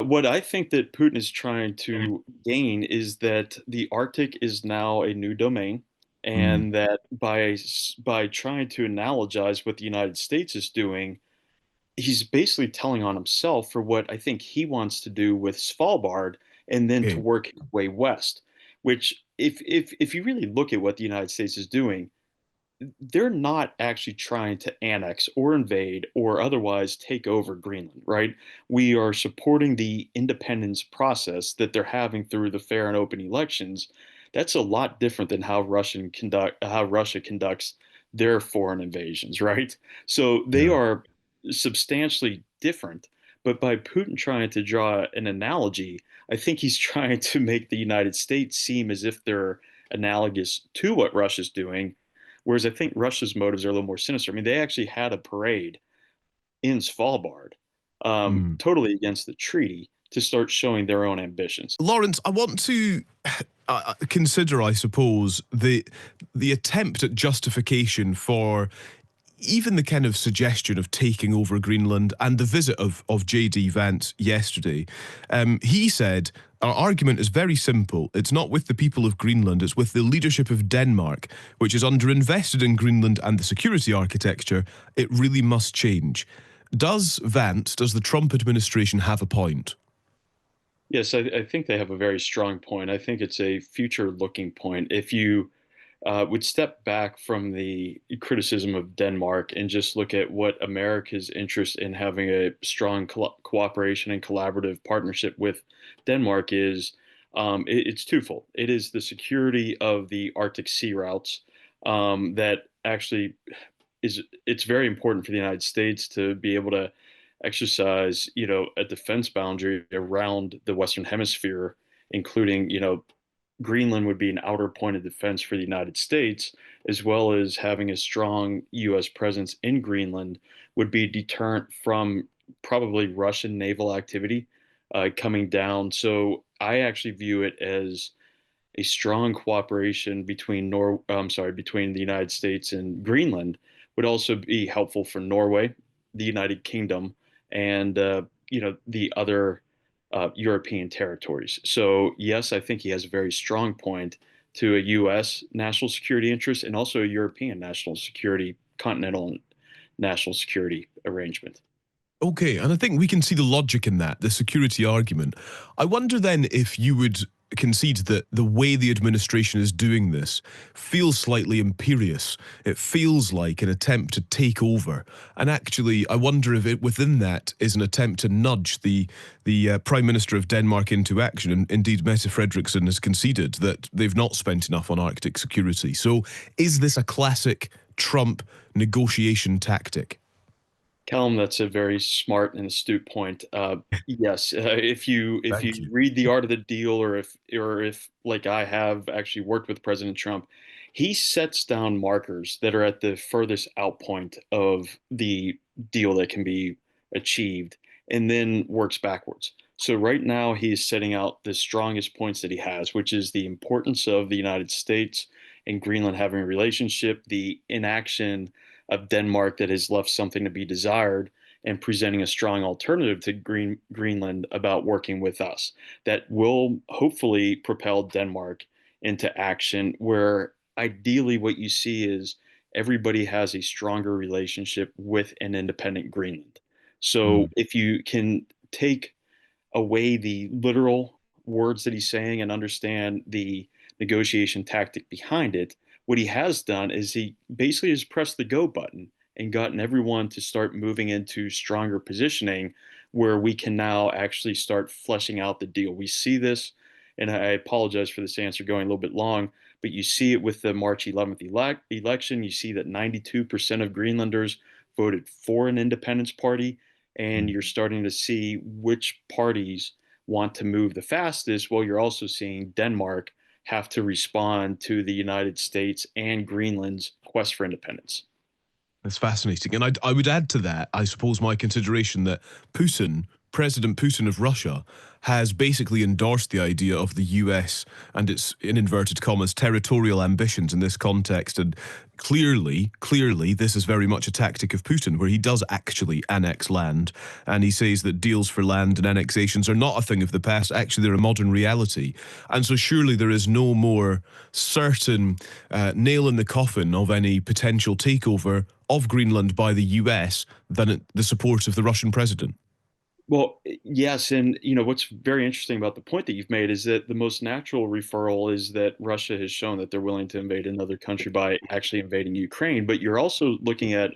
What I think that Putin is trying to gain is that the Arctic is now a new domain, Mm, and that by trying to analogize what the United States is doing, he's basically telling on himself for what I think he wants to do with Svalbard, and then to okay. work his way west. Which, if you really look at what the United States is doing, they're not actually trying to annex or invade or otherwise take over Greenland, right? We are supporting the independence process that they're having through the fair and open elections. That's a lot different than how Russia conducts their foreign invasions, right? So they Yeah. are substantially different. But by Putin trying to draw an analogy, I think he's trying to make the United States seem as if they're analogous to what Russia's doing. Whereas I think Russia's motives are a little more sinister. I mean, they actually had a parade in Svalbard, Mm. totally against the treaty, to start showing their own ambitions. Lawrence, I want to consider, I suppose, the attempt at justification for even the kind of suggestion of taking over Greenland and the visit of J.D. Vance yesterday. He said, our argument is very simple. It's not with the people of Greenland, it's with the leadership of Denmark, which is underinvested in Greenland and the security architecture. It really must change. Does the Trump administration have a point? Yes, I think they have a very strong point. I think it's a future-looking point. If you would step back from the criticism of Denmark and just look at what America's interest in having a strong cooperation and collaborative partnership with Denmark is, it's twofold. It is the security of the Arctic sea routes, that actually it's very important for the United States to be able to exercise, a defense boundary around the Western Hemisphere, including, Greenland would be an outer point of defense for the United States, as well as having a strong U.S. presence in Greenland would be a deterrent from probably Russian naval activity coming down. So I actually view it as a strong cooperation between the United States and Greenland would also be helpful for Norway, the United Kingdom, and the other European territories. So yes, I think he has a very strong point to a U.S. national security interest and also a European national security, continental national security arrangement. Okay, and I think we can see the logic in that, the security argument. I wonder then if you would concede that the way the administration is doing this feels slightly imperious. It feels like an attempt to take over. And actually, I wonder if it within that is an attempt to nudge the Prime Minister of Denmark into action. And indeed, Mette Frederiksen has conceded that they've not spent enough on Arctic security. So is this a classic Trump negotiation tactic? Callum, that's a very smart and astute point. Yes, if you Thank you. read The Art of the Deal, or if like I have actually worked with President Trump, he sets down markers that are at the furthest out point of the deal that can be achieved, and then works backwards. So right now he's setting out the strongest points that he has, which is the importance of the United States and Greenland having a relationship, the inaction of Denmark that has left something to be desired, and presenting a strong alternative to Greenland about working with us that will hopefully propel Denmark into action, where ideally what you see is everybody has a stronger relationship with an independent Greenland. So Mm. if you can take away the literal words that he's saying and understand the negotiation tactic behind it, what he has done is he basically has pressed the go button and gotten everyone to start moving into stronger positioning where we can now actually start fleshing out the deal. We see this, and I apologize for this answer going a little bit long, but you see it with the March 11th election. You see that 92% of Greenlanders voted for an independence party, and Mm. you're starting to see which parties want to move the fastest. Well, you're also seeing Denmark have to respond to the United States and Greenland's quest for independence. That's fascinating. And I would add to that, I suppose, my consideration that President Putin of Russia, has basically endorsed the idea of the US and its, in inverted commas, territorial ambitions in this context, and clearly, this is very much a tactic of Putin, where he does actually annex land, and he says that deals for land and annexations are not a thing of the past. Actually, they're a modern reality, and so surely there is no more certain nail in the coffin of any potential takeover of Greenland by the US than the support of the Russian president. Well, yes, and what's very interesting about the point that you've made is that the most natural referral is that Russia has shown that they're willing to invade another country by actually invading Ukraine. But you're also looking at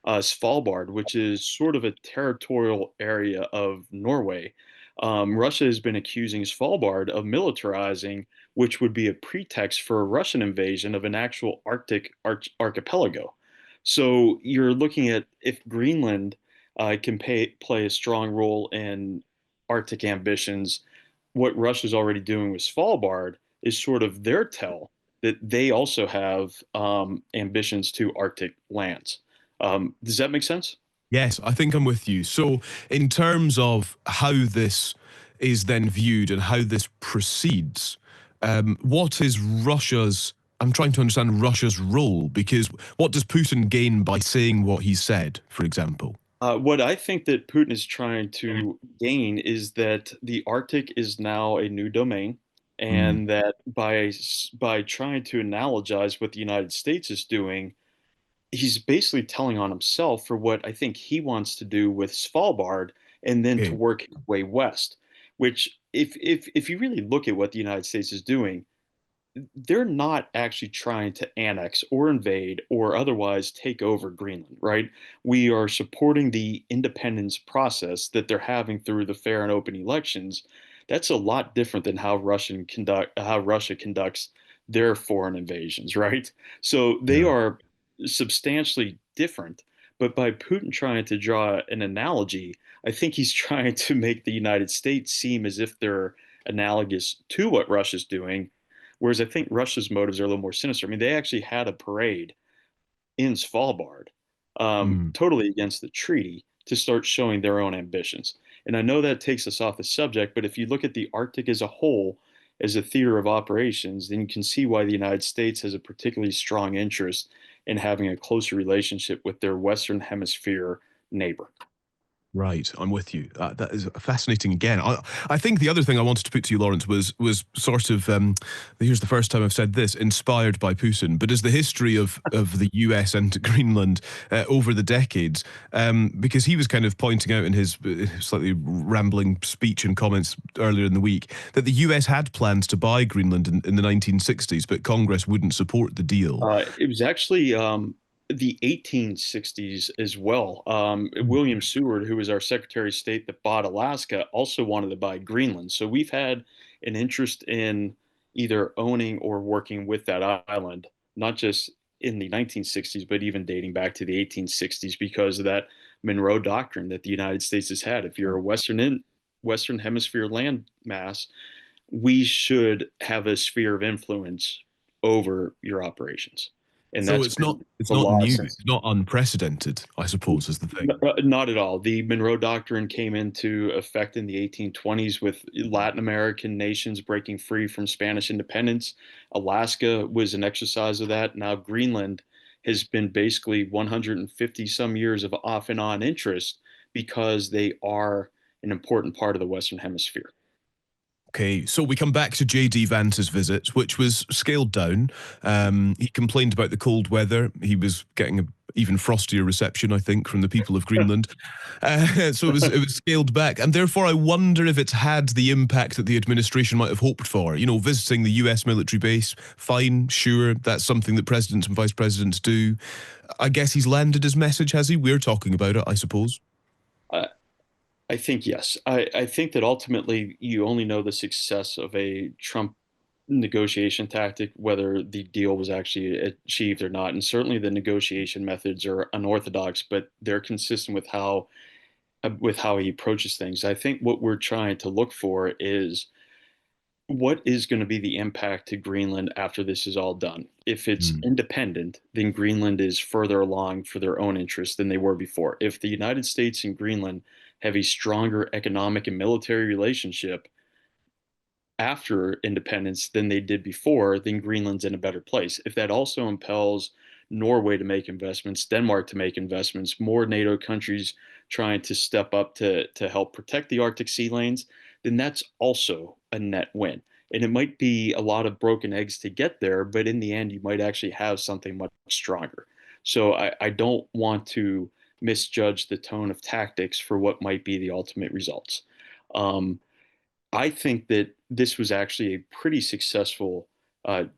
Svalbard, which is sort of a territorial area of Norway. Russia has been accusing Svalbard of militarizing, which would be a pretext for a Russian invasion of an actual Arctic archipelago. So you're looking at if Greenland can play a strong role in Arctic ambitions. What Russia's already doing with Svalbard is sort of their tell that they also have ambitions to Arctic lands. Does that make sense? Yes, I think I'm with you. So, in terms of how this is then viewed and how this proceeds, what is Russia's? I'm trying to understand Russia's role, because what does Putin gain by saying what he said, for example? What I think that Putin is trying to gain is that the Arctic is now a new domain, Mm, and that by trying to analogize what the United States is doing, he's basically telling on himself for what I think he wants to do with Svalbard and then to okay. work his way west. Which, if you really look at what the United States is doing, they're not actually trying to annex or invade or otherwise take over Greenland, right? We are supporting the independence process that they're having through the fair and open elections. That's a lot different than how Russia conducts their foreign invasions, right? So they Yeah. are substantially different. But by Putin trying to draw an analogy, I think he's trying to make the United States seem as if they're analogous to what Russia's doing. Whereas I think Russia's motives are a little more sinister. I mean, they actually had a parade in Svalbard, Mm. totally against the treaty, to start showing their own ambitions. And I know that takes us off the subject, but if you look at the Arctic as a whole, as a theater of operations, then you can see why the United States has a particularly strong interest in having a closer relationship with their Western Hemisphere neighbor. Right, I'm with you. That is fascinating. Again, I think the other thing I wanted to put to you, Lawrence, was sort of here's the first time I've said this, inspired by Putin, but is the history of the U.S. and Greenland over the decades, because he was kind of pointing out in his slightly rambling speech and comments earlier in the week that the U.S. had plans to buy Greenland in the 1960s, but Congress wouldn't support the deal. It was actually the 1860s as well. William Seward, who was our Secretary of State that bought Alaska, also wanted to buy Greenland. So we've had an interest in either owning or working with that island, not just in the 1960s, but even dating back to the 1860s because of that Monroe Doctrine that the United States has had. If you're a Western Hemisphere landmass, we should have a sphere of influence over your operations. And So that's it's been it's the not law new, since. it's not unprecedented, I suppose, is the thing. Not at all. The Monroe Doctrine came into effect in the 1820s with Latin American nations breaking free from Spanish independence. Alaska was an exercise of that. Now Greenland has been basically 150 some years of off and on interest because they are an important part of the Western Hemisphere. Okay, so we come back to JD Vance's visit, which was scaled down. He complained about the cold weather. He was getting a even frostier reception, I think, from the people of Greenland. So it was scaled back, and therefore I wonder if it's had the impact that the administration might have hoped for. You know, visiting the U.S. military base, fine, sure, that's something that presidents and vice presidents do. I guess he's landed his message, has he? We're talking about it, I suppose. Uh, I think yes. I think that ultimately you only know the success of a Trump negotiation tactic, whether the deal was actually achieved or not. And certainly the negotiation methods are unorthodox, but they're consistent with how he approaches things. I think what we're trying to look for is what is going to be the impact to Greenland after this is all done. If it's Mm. independent, then Greenland is further along for their own interests than they were before. If the United States and Greenland have a stronger economic and military relationship after independence than they did before, then Greenland's in a better place. If that also impels Norway to make investments, Denmark to make investments, more NATO countries trying to step up to help protect the Arctic sea lanes, then that's also a net win. And it might be a lot of broken eggs to get there, but in the end, you might actually have something much stronger. So I don't want to misjudge the tone of tactics for what might be the ultimate results. Um, I think that this was actually a pretty successful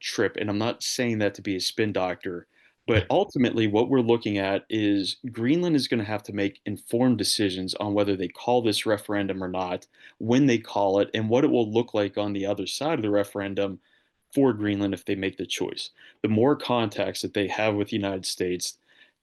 trip, and I'm not saying that to be a spin doctor, but ultimately, what we're looking at is Greenland is going to have to make informed decisions on whether they call this referendum or not, when they call it, and what it will look like on the other side of the referendum for Greenland if they make the choice. The more contacts that they have with the United States,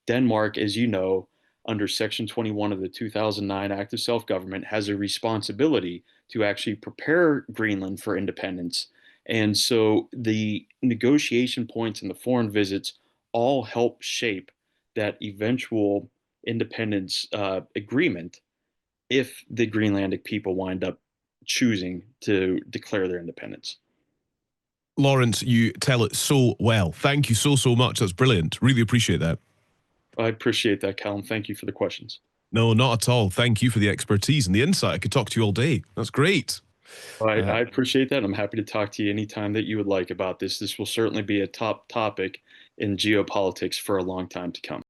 Denmark, as you know, under Section 21 of the 2009 Act of Self-Government, has a responsibility to actually prepare Greenland for independence. And so the negotiation points and the foreign visits all help shape that eventual independence agreement if the Greenlandic people wind up choosing to declare their independence. Lawrence, you tell it so well. Thank you so, so much. That's brilliant. Really appreciate that. I appreciate that, Callum. Thank you for the questions. No, not at all. Thank you for the expertise and the insight. I could talk to you all day. That's great. I appreciate that. I'm happy to talk to you anytime that you would like about this. This will certainly be a top topic in geopolitics for a long time to come.